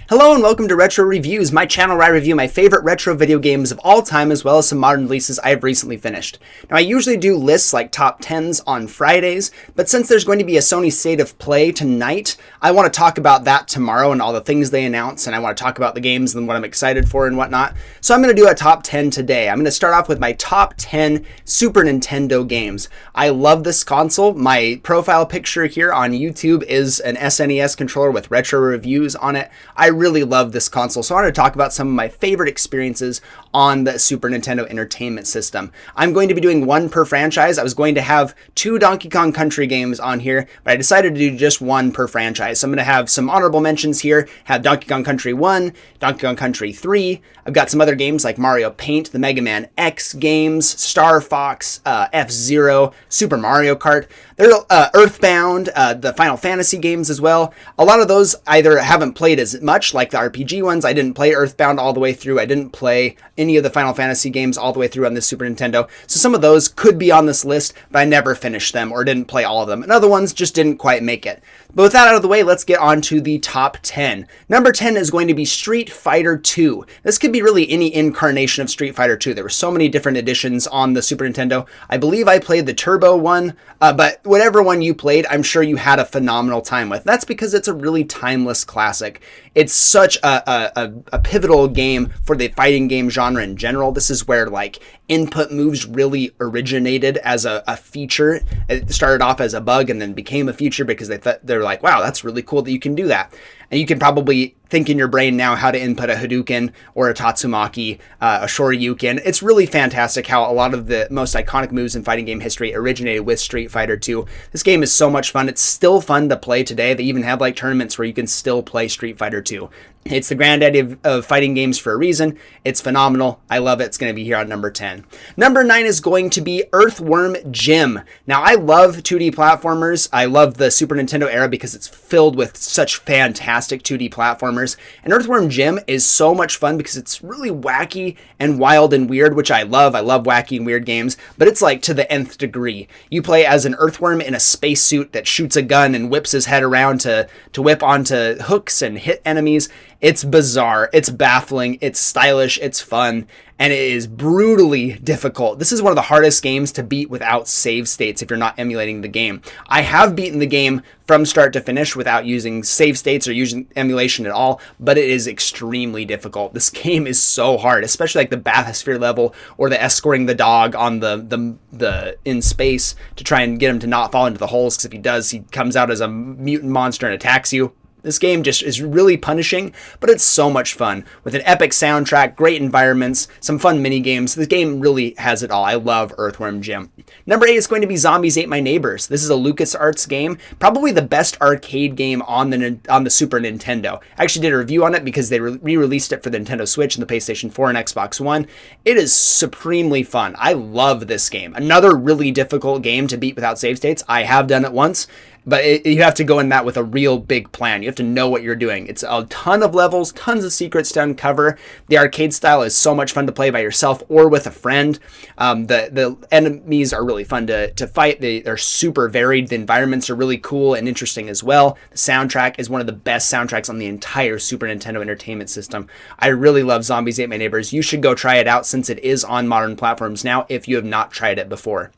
Hello and welcome to Retro Reviews, my channel where I review my favorite retro video games of all time as well as some modern releases I have recently finished. Now I usually do lists like top 10s on Fridays, but since there's going to be a Sony State of Play tonight, I want to talk about that tomorrow and all the things they announce, and I want to talk about the games and what I'm excited for and whatnot. So I'm going to do a top 10 today. I'm going to start off with my top 10 Super Nintendo games. I love this console. My profile picture here on YouTube is an SNES controller with Retro Reviews on it. I really love this console, so I want to talk about some of my favorite experiences on the Super Nintendo Entertainment System. I'm going to be doing one per franchise. I was going to have 2 Donkey Kong Country games on here, but I decided to do just one per franchise. So I'm going to have some honorable mentions here, have Donkey Kong Country 1, Donkey Kong Country 3. I've got some other games like Mario Paint, the Mega Man X games, Star Fox, F-Zero, Super Mario Kart. There are Earthbound, the Final Fantasy games as well. A lot of those either haven't played as much, like the RPG ones. I didn't play Earthbound all the way through. I didn't play any of the Final Fantasy games all the way through on this Super Nintendo. So some of those could be on this list, but I never finished them or didn't play all of them. And other ones just didn't quite make it. But with that out of the way, let's get on to the top 10. Number 10 is going to be Street Fighter 2. This could be really any incarnation of Street Fighter 2. There were so many different editions on the Super Nintendo. I believe I played the Turbo one, but whatever one you played, I'm sure you had a phenomenal time with. That's because it's a really timeless classic. It's such a pivotal game for the fighting game genre in general. This is where like input moves really originated as a feature. It started off as a bug and then became a feature because they're like, wow, that's really cool that you can do that. And you can probably think in your brain now how to input a Hadouken or a Tatsumaki, a Shoryuken. It's really fantastic how a lot of the most iconic moves in fighting game history originated with Street Fighter 2. This game is so much fun. It's still fun to play today. They even have like tournaments where you can still play Street Fighter 2. It's the granddaddy of fighting games for a reason. It's phenomenal. I love it. It's going to be here on number 10. Number 9 is going to be Earthworm Jim. Now, I love 2D platformers. I love the Super Nintendo era because it's filled with such fantastic 2D platformers. And Earthworm Jim is so much fun because it's really wacky and wild and weird, which I love. I love wacky and weird games, but it's like to the nth degree. You play as an earthworm in a spacesuit that shoots a gun and whips his head around to whip onto hooks and hit enemies. It's bizarre, it's baffling, it's stylish, it's fun, and it is brutally difficult. This is one of the hardest games to beat without save states if you're not emulating the game. I have beaten the game from start to finish without using save states or using emulation at all, but it is extremely difficult. This game is so hard, especially like the bathysphere level or the escorting the dog on the in space to try and get him to not fall into the holes, because if he does, he comes out as a mutant monster and attacks you. This game just is really punishing, but it's so much fun. With an epic soundtrack, great environments, some fun mini games. This game really has it all. I love Earthworm Jim. Number 8 is going to be Zombies Ate My Neighbors. This is a LucasArts game, probably the best arcade game on the Super Nintendo. I actually did a review on it because they re-released it for the Nintendo Switch and the PlayStation 4 and Xbox One. It is supremely fun. I love this game. Another really difficult game to beat without save states. I have done it once. But you have to go in that with a real big plan. You have to know what you're doing. It's a ton of levels, tons of secrets to uncover. The arcade style is so much fun to play by yourself or with a friend. The enemies are really fun to fight. They're super varied. The environments are really cool and interesting as well. The soundtrack is one of the best soundtracks on the entire Super Nintendo Entertainment System. I really love Zombies Ate My Neighbors. You should go try it out since it is on modern platforms now if you have not tried it before.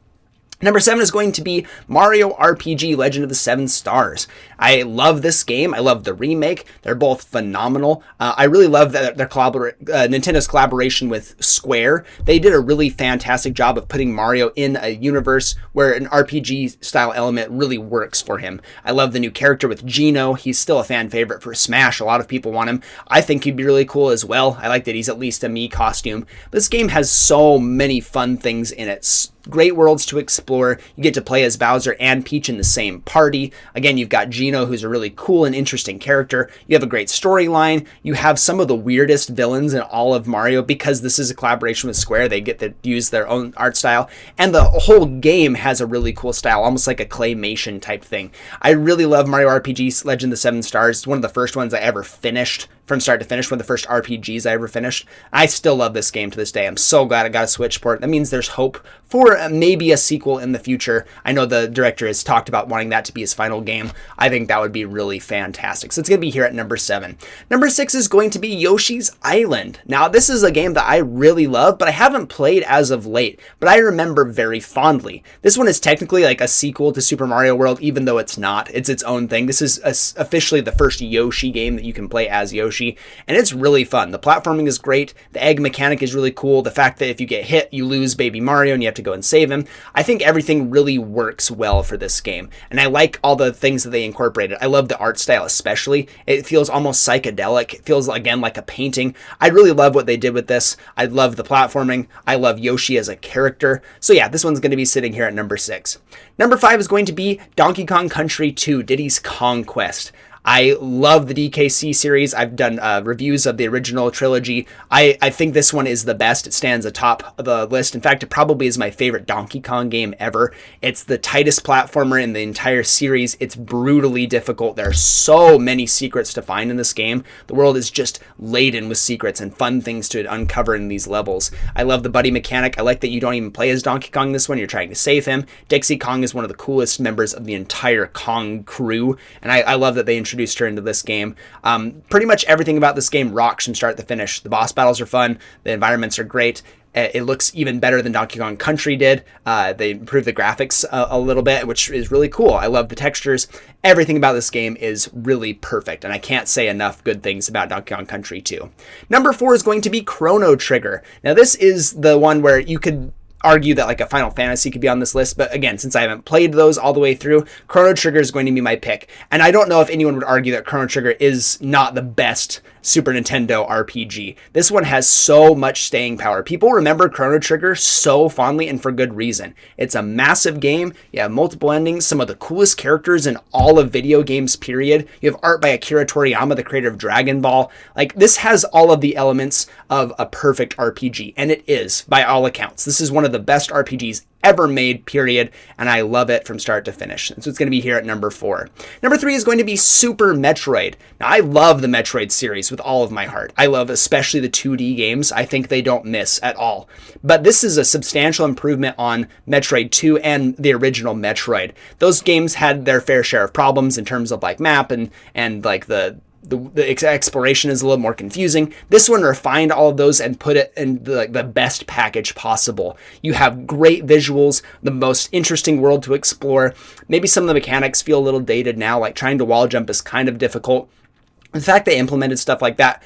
Number 7 is going to be Mario RPG Legend of the Seven Stars. I love this game. I love the remake. They're both phenomenal. I really love that Nintendo's collaboration with Square. They did a really fantastic job of putting Mario in a universe where an RPG style element really works for him. I love the new character with Geno. He's still a fan favorite for Smash. A lot of people want him. I think he'd be really cool as well. I like that he's at least a Mii costume. This game has so many fun things in it. Great worlds to explore. You get to play as Bowser and Peach in the same party. Again, you've got Geno, who's a really cool and interesting character. You have a great storyline. You have some of the weirdest villains in all of Mario because this is a collaboration with Square. They get to use their own art style. And the whole game has a really cool style, almost like a claymation type thing. I really love Mario RPG Legend of the Seven Stars. It's one of the first ones I ever finished from start to finish, one of the first RPGs I ever finished. I still love this game to this day. I'm so glad I got a Switch port. That means there's hope for or maybe a sequel in the future. I know the director has talked about wanting that to be his final game. I think that would be really fantastic. So it's going to be here at number 7. Number 6 is going to be Yoshi's Island. Now, this is a game that I really love, but I haven't played as of late, but I remember very fondly. This one is technically like a sequel to Super Mario World, even though it's not. It's its own thing. This is officially the first Yoshi game that you can play as Yoshi, and it's really fun. The platforming is great. The egg mechanic is really cool. The fact that if you get hit, you lose Baby Mario and you have to go and save him. I think everything really works well for this game, and I like all the things that they incorporated. I love the art style especially. It feels almost psychedelic. It feels, again, like a painting. I really love what they did with this. I love the platforming. I love Yoshi as a character. So yeah, this one's going to be sitting here at number 6. Number 5 is going to be Donkey Kong Country 2, Diddy's Kong Quest. I love the DKC series. I've done reviews of the original trilogy. I think this one is the best. It stands atop the list. In fact, it probably is my favorite Donkey Kong game ever. It's the tightest platformer in the entire series. It's brutally difficult. There are so many secrets to find in this game. The world is just laden with secrets and fun things to uncover in these levels. I love the buddy mechanic. I like that you don't even play as Donkey Kong this one. You're trying to save him. Dixie Kong is one of the coolest members of the entire Kong crew, and I love that they introduced her into this game. Pretty much everything about this game rocks from start to finish. The boss battles are fun. The environments are great. It looks even better than Donkey Kong Country did. They improved the graphics a little bit, which is really cool. I love the textures. Everything about this game is really perfect, and I can't say enough good things about Donkey Kong Country 2. Number 4 is going to be Chrono Trigger. Now, this is the one where you could argue that like a Final Fantasy could be on this list, but again, since I haven't played those all the way through, Chrono Trigger is going to be my pick. And I don't know if anyone would argue that Chrono Trigger is not the best Super Nintendo RPG. This one has so much staying power. People remember Chrono Trigger so fondly, and for good reason. It's a massive game. You have multiple endings, some of the coolest characters in all of video games, period. You have art by Akira Toriyama, the creator of Dragon Ball. Like, this has all of the elements of a perfect RPG, and it is, by all accounts. This is one of the best RPGs ever made, period, and I love it from start to finish. So it's going to be here at number 4. Number 3 is going to be Super Metroid. Now, I love the Metroid series with all of my heart. I love especially the 2D games. I think they don't miss at all. But this is a substantial improvement on Metroid 2 and the original Metroid. Those games had their fair share of problems in terms of like map and like the exploration is a little more confusing. This one refined all of those and put it in the best package possible. You have great visuals, the most interesting world to explore. Maybe some of the mechanics feel a little dated now, like trying to wall jump is kind of difficult. The fact they implemented stuff like that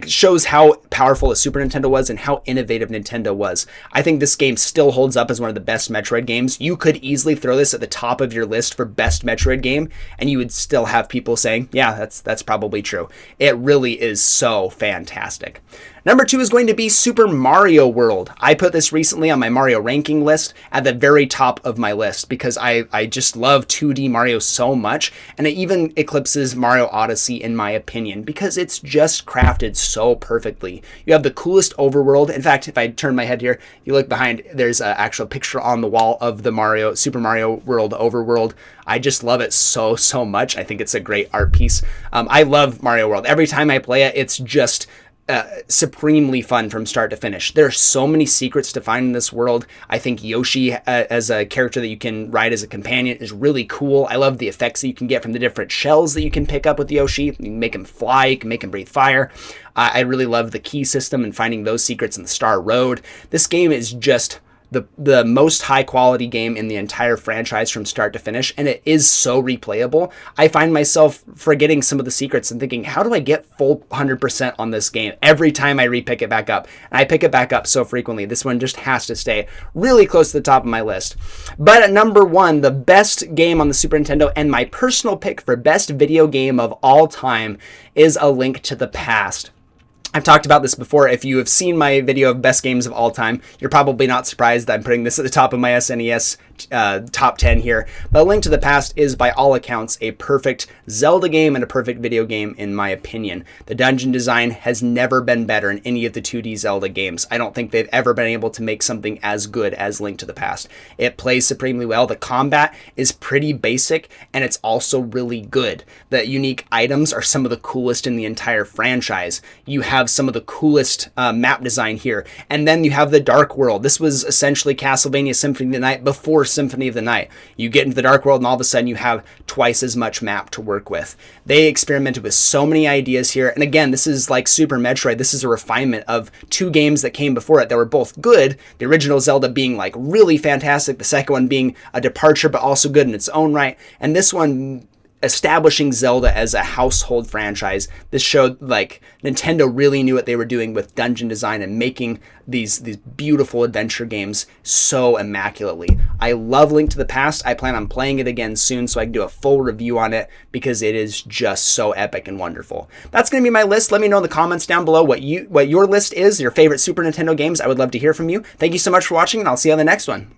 shows how powerful the Super Nintendo was and how innovative Nintendo was. I think this game still holds up as one of the best Metroid games. You could easily throw this at the top of your list for best Metroid game, and you would still have people saying, yeah, that's probably true. It really is so fantastic. Number 2 is going to be Super Mario World. I put this recently on my Mario ranking list at the very top of my list because I just love 2D Mario so much, and it even eclipses Mario Odyssey in my opinion because it's just crafted so perfectly. You have the coolest overworld. In fact, if I turn my head here, you look behind, there's an actual picture on the wall of the Super Mario World overworld. I just love it so much. I think it's a great art piece. I love Mario World. Every time I play it, it's just supremely fun from start to finish. There are so many secrets to find in this world. I think Yoshi as a character that you can ride as a companion is really cool. I love the effects that you can get from the different shells that you can pick up with Yoshi. You can make him fly, you can make him breathe fire. I really love the key system and finding those secrets in the Star Road. This game is just the most high quality game in the entire franchise from start to finish, and it is so replayable. I find myself forgetting some of the secrets and thinking, how do I get full 100% on this game every time I repick it back up? And I pick it back up so frequently. This one just has to stay really close to the top of my list. But at number 1, the best game on the Super Nintendo and my personal pick for best video game of all time is A Link to the Past. I've talked about this before. If you have seen my video of best games of all time, you're probably not surprised that I'm putting this at the top of my SNES top 10 here. But A Link to the Past is by all accounts a perfect Zelda game and a perfect video game in my opinion. The dungeon design has never been better in any of the 2D Zelda games. I don't think they've ever been able to make something as good as Link to the Past. It plays supremely well. The combat is pretty basic and it's also really good. The unique items are some of the coolest in the entire franchise. You have some of the coolest map design here. And then you have the Dark World. This was essentially Castlevania Symphony of the Night before Symphony of the Night. You get into the Dark World and all of a sudden you have twice as much map to work with. They experimented with so many ideas here. And again, this is like Super Metroid. This is a refinement of two games that came before it that were both good. The original Zelda being like really fantastic. The second one being a departure but also good in its own right. And this one establishing Zelda as a household franchise. This showed like Nintendo really knew what they were doing with dungeon design and making these beautiful adventure games so immaculately. I love Link to the Past. I plan on playing it again soon so I can do a full review on it because it is just so epic and wonderful. That's going to be my list. Let me know in the comments down below what your list is, your favorite Super Nintendo games. I would love to hear from you. Thank you so much for watching and I'll see you on the next one.